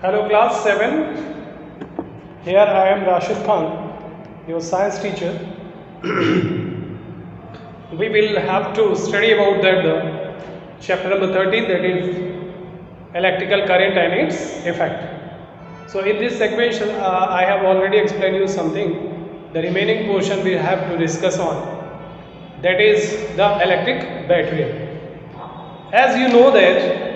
Hello class 7, here I am Rashid Khan, your science teacher. We will have to study about that chapter number 13, that is electrical current and its effect. So in this sequential I have already explained you something. The remaining portion we have to discuss on, that is the electric battery. As you know that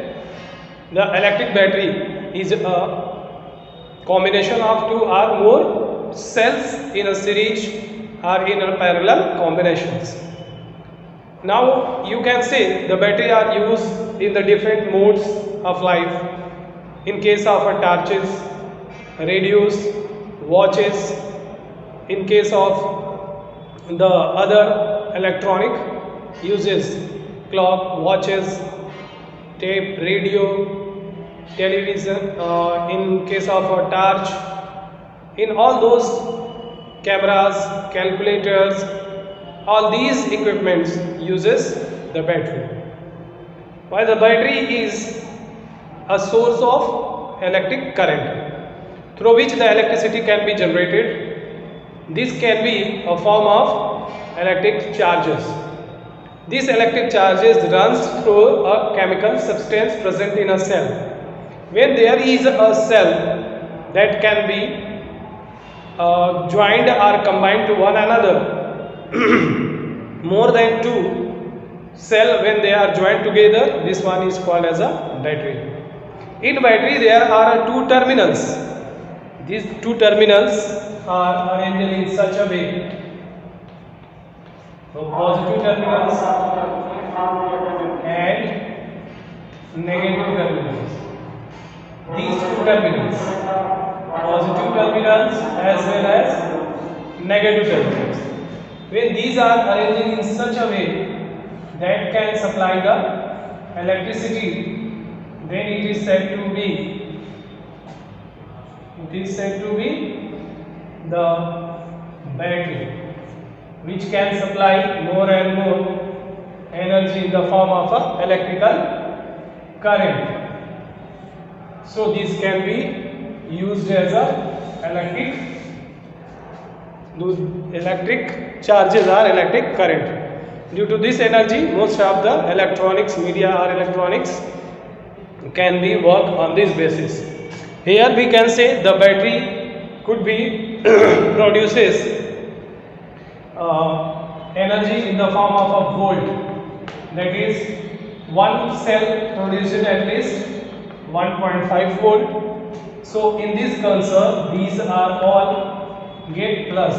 the electric battery is a combination of two or more cells in a series or in a parallel combinations. Now you can say the battery are used in the different modes of life. In case of torches, radios, watches, in case of the other electronic uses, clock, watches, tape, radio, television, in case of a torch, in all those cameras, calculators, all these equipments uses the battery. While the battery is a source of electric current through which the electricity can be generated. This can be a form of electric charges. These electric charges runs through a chemical substance present in a cell. When there is a cell that can be joined or combined to one another, more than two cells when they are joined together, this one is called as a battery. In battery there are two terminals. These two terminals are arranged in such a way. So positive terminals and negative terminals. These two terminals, positive terminals as well as negative terminals, when these are arranged in such a way that can supply the electricity, then it is said to be the battery, which can supply more and more energy in the form of a electrical current. So this can be used as a electric charges or electric current. Due to this energy, most of the electronics, media or electronics can be work on this basis. Here we can say the battery could be produces energy in the form of a volt. That is, one cell produces at least 1.5 volt. So in this cursor, these are all get plus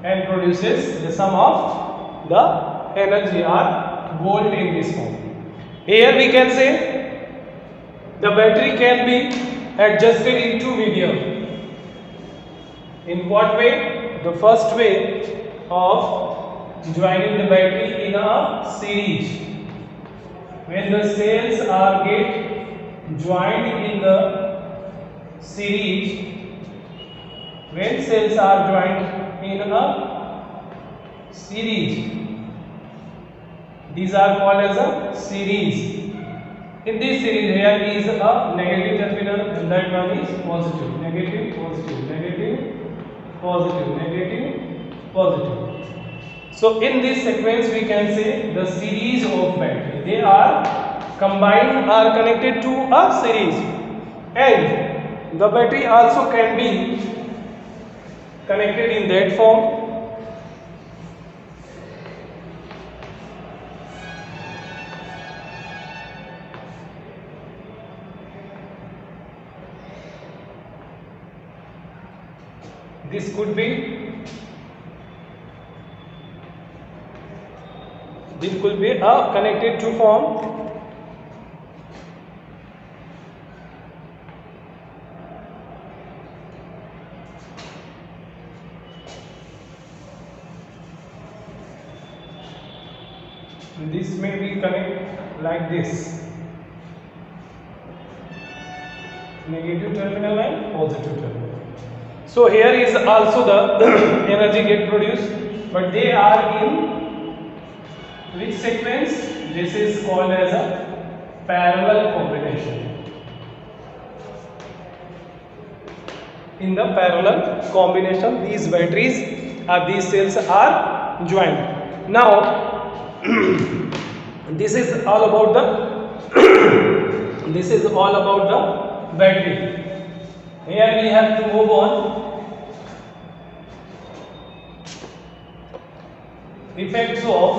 and produces the sum of the energy or volt in this form. Here we can say the battery can be adjusted in two medium. In what way? The first way of joining the battery in a series. When the cells are get joined in the series, when cells are joined in a series, these are called as a series. In this series, here is a negative terminal and that one is positive, negative, positive, negative, positive, negative, positive. So in this sequence we can say the series of battery, they are combined or connected to a series, and the battery also can be connected in that form. This could be a connected to form. This may be connected like this, negative terminal and positive terminal. So here is also the energy get produced, but they are in which sequence? This is called as a parallel combination. in the parallel combination. These batteries these cells are joined. Now this is all about the this is all about the battery. Here we have to move on. Effects of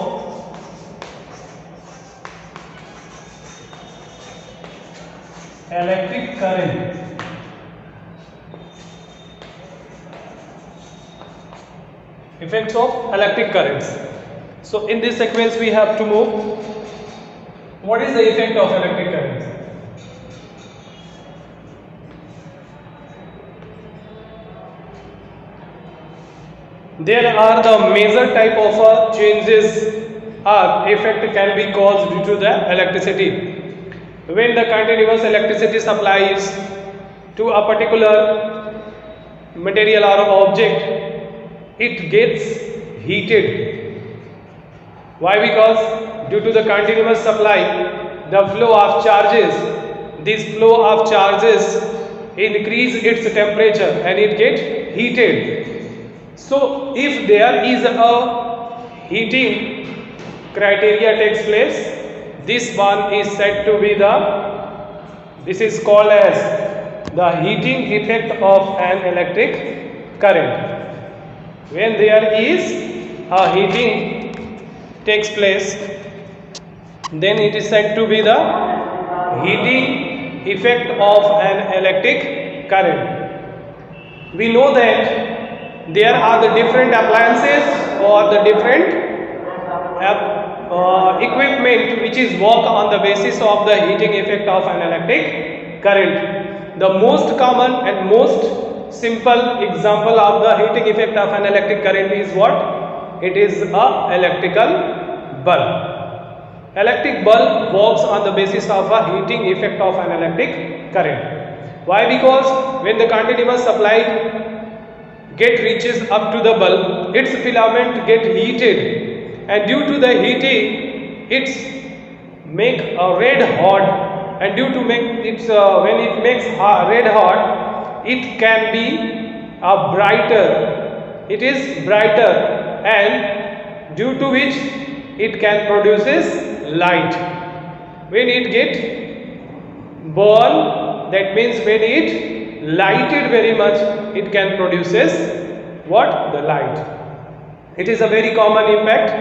electric current. Effects of electric currents. So in this sequence we have to move. What is the effect of electric currents? There are the major type of changes or effect can be caused due to the electricity. When the continuous electricity supply is to a particular material or object, it gets heated. Why? Because due to the continuous supply, the flow of charges, this flow of charges increase its temperature and it gets heated. So if there is a heating criteria takes place, this one is said to be this is called as the heating effect of an electric current. When there is a heating takes place, then it is said to be the heating effect of an electric current. We know that there are the different appliances or the different equipment which is work on the basis of the heating effect of an electric current. The most common and most simple example of the heating effect of an electric current is what? It is a electrical bulb. Electric bulb works on the basis of a heating effect of an electric current. Why? Because when the continuous supply reaches up to the bulb, its filament get heated, and due to the heating it's make a red hot, and due to make it's when it makes red hot, it can be a brighter, it is brighter, and due to which it can produces light. When it get burn, that means when it lighted very much, it can produces what? The light. It is a very common impact.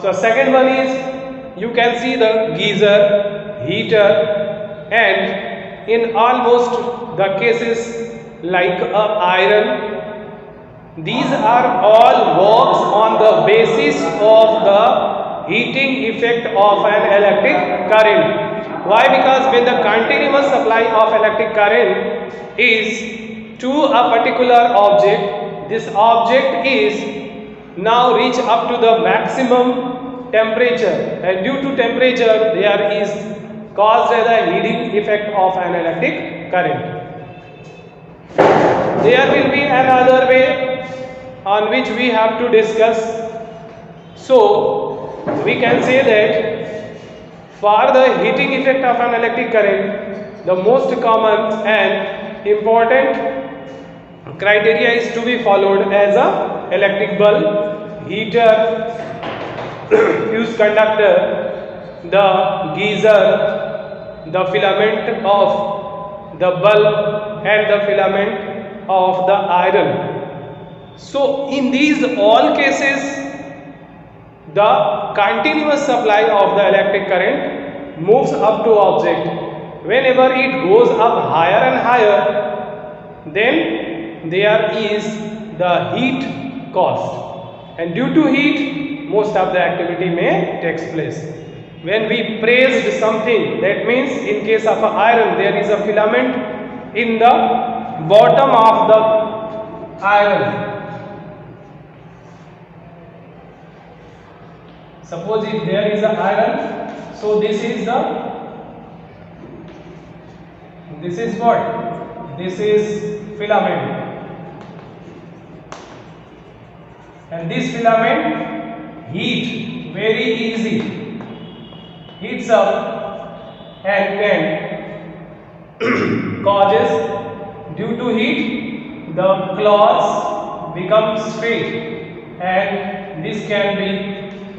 So second one is, you can see the geyser, heater, and in almost the cases like iron, these are all works on the basis of the heating effect of an electric current. Why? Because when the continuous supply of electric current is to a particular object, this object is now reach up to the maximum temperature, and due to temperature there is caused the heating effect of an electric current. There will be another way on which we have to discuss. So we can say that for the heating effect of an electric current, the most common and important criteria is to be followed as a electric bulb, heater, fuse conductor, the geyser, the filament of the bulb, and the filament of the iron. So in these all cases, the continuous supply of the electric current moves up to object. Whenever it goes up higher and higher, then there is the heat caused, and due to heat most of the activity may takes place. When we pressed something, that means in case of iron there is a filament in the bottom of the iron. Suppose if there is a iron, so this is what? This is filament, and this filament heat very easy, heats up and can causes due to heat the cloths become straight, and this can be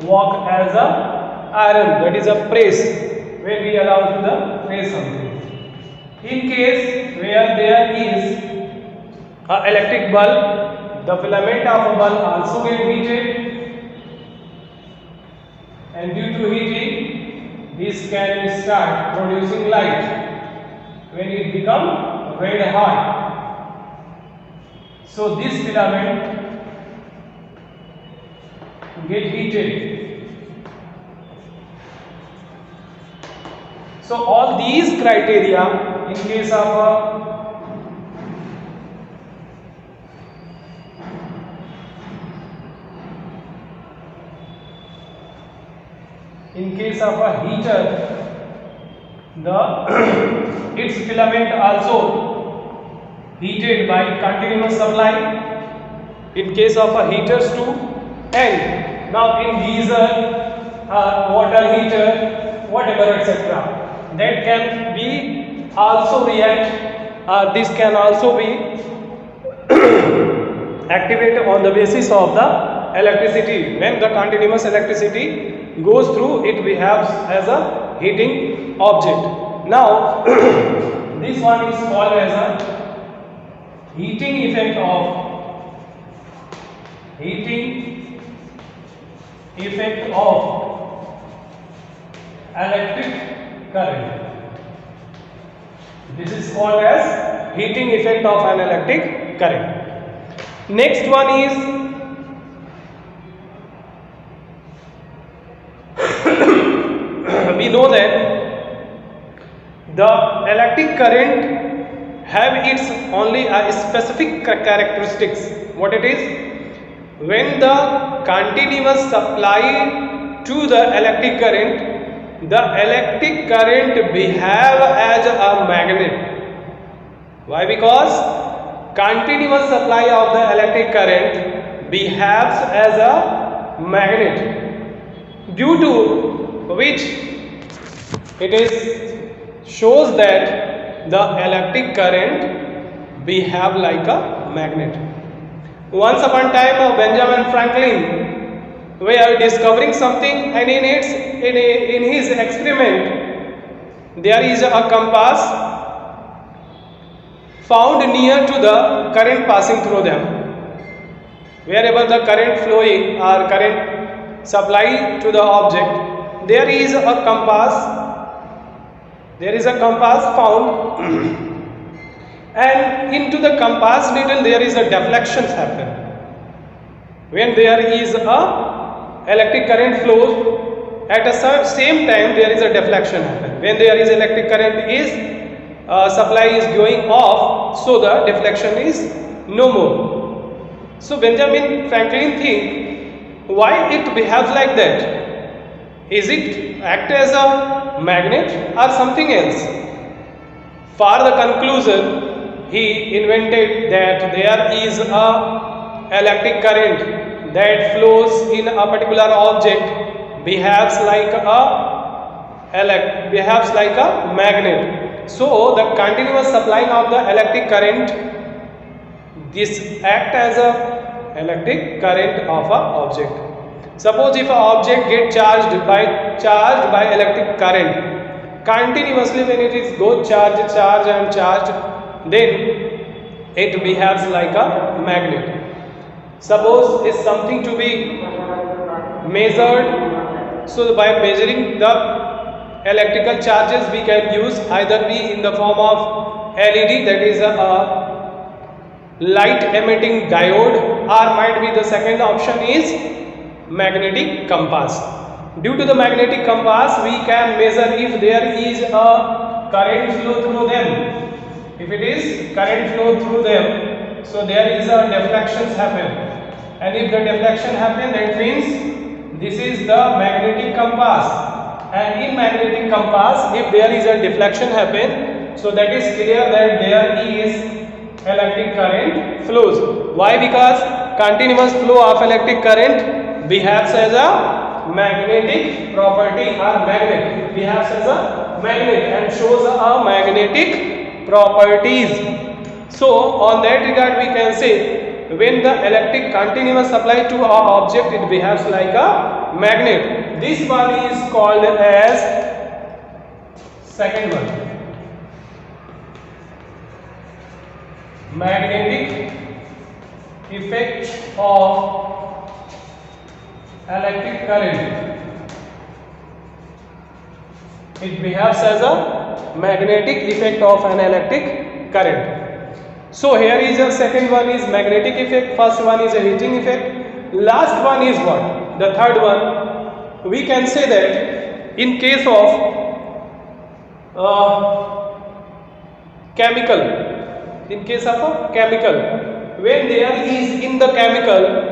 work as a iron, that is a press, when we allow to the press something. In case where there is a electric bulb, the filament of a bulb also get heated, and due to heating this can start producing light when it become red hot. So this filament get heated. So all these criteria in case of a heater, its filament also heated by continuous supply. In case of a heaters too, and now in geyser, water heater, whatever etc. that can be also react, this can also be activated on the basis of the electricity. When the continuous electricity goes through, it behaves as a heating object. Now this one is called as a heating effect of electric current. This is called as heating effect of an electric current. Next one is we know that the electric current have its only a specific characteristics. What it is? When the continuous supply to the electric current behave as a magnet. Why? Because continuous supply of the electric current behaves as a magnet, due to which it is shows that the electric current behave like a magnet. Once upon a time, Benjamin Franklin were discovering something, and in his experiment there is a compass found near to the current passing through them. Wherever the current flowing or current supply to the object, there is a compass found and into the compass needle there is a deflection happen. When there is a electric current flows, at a same time there is a deflection happen. When there is electric current is supply is going off, so the deflection is no more. So Benjamin Franklin think, why it behaves like that? Is it act as a magnet or something else? For the conclusion, he invented that there is a electric current that flows in a particular object behaves like a magnet. So the continuous supplying of the electric current, this act as a electric current of a object. Suppose if a object get charged by electric current continuously, when it is go charge and charge, then it behaves like a magnet. Suppose is something to be measured, so by measuring the electrical charges we can use either be in the form of LED, that is a light emitting diode, or might be the second option is magnetic compass. Due to the magnetic compass we can measure if there is a current flow through them. If it is current flow through them, so there is a deflections happen, and if the deflection happen, that means this is the magnetic compass, and in magnetic compass if there is a deflection happen, so that is clear that there is electric current flows. Why? Because continuous flow of electric current behaves as a magnetic property, or magnet behaves as a magnet and shows a magnetic properties. So on that regard we can say when the electric continuous supply to a object, it behaves like a magnet. This one is called as second one, magnetic effect of electric current. It behaves as a magnetic effect of an electric current. So here is a second one is magnetic effect, first one is a heating effect, last one is what? The third one. We can say that in case of chemical, in case of a chemical, when there is in the chemical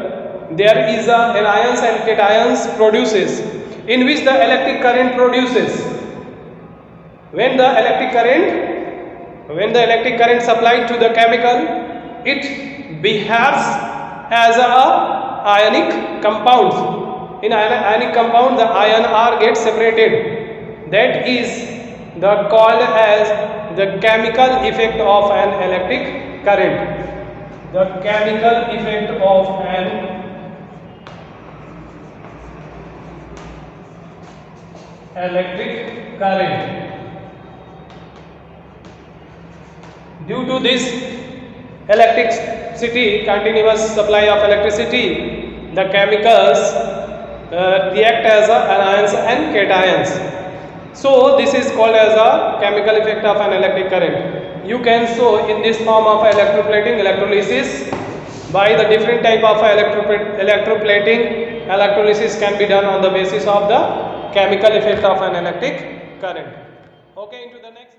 there is a anions and cations produces, in which the electric current produces. When the electric current supplied to the chemical, it behaves as a ionic compound. In ionic compound, the ion are get separated. That is the called as the chemical effect of an electric current. The chemical effect of an electric current. Due to this electricity, continuous supply of electricity, the chemicals react as anions and cations. So this is called as a chemical effect of an electric current. You can show in this form of electroplating, electrolysis. By the different type of electroplating, electrolysis can be done on the basis of the chemical effect of an electric current. Okay, into the next.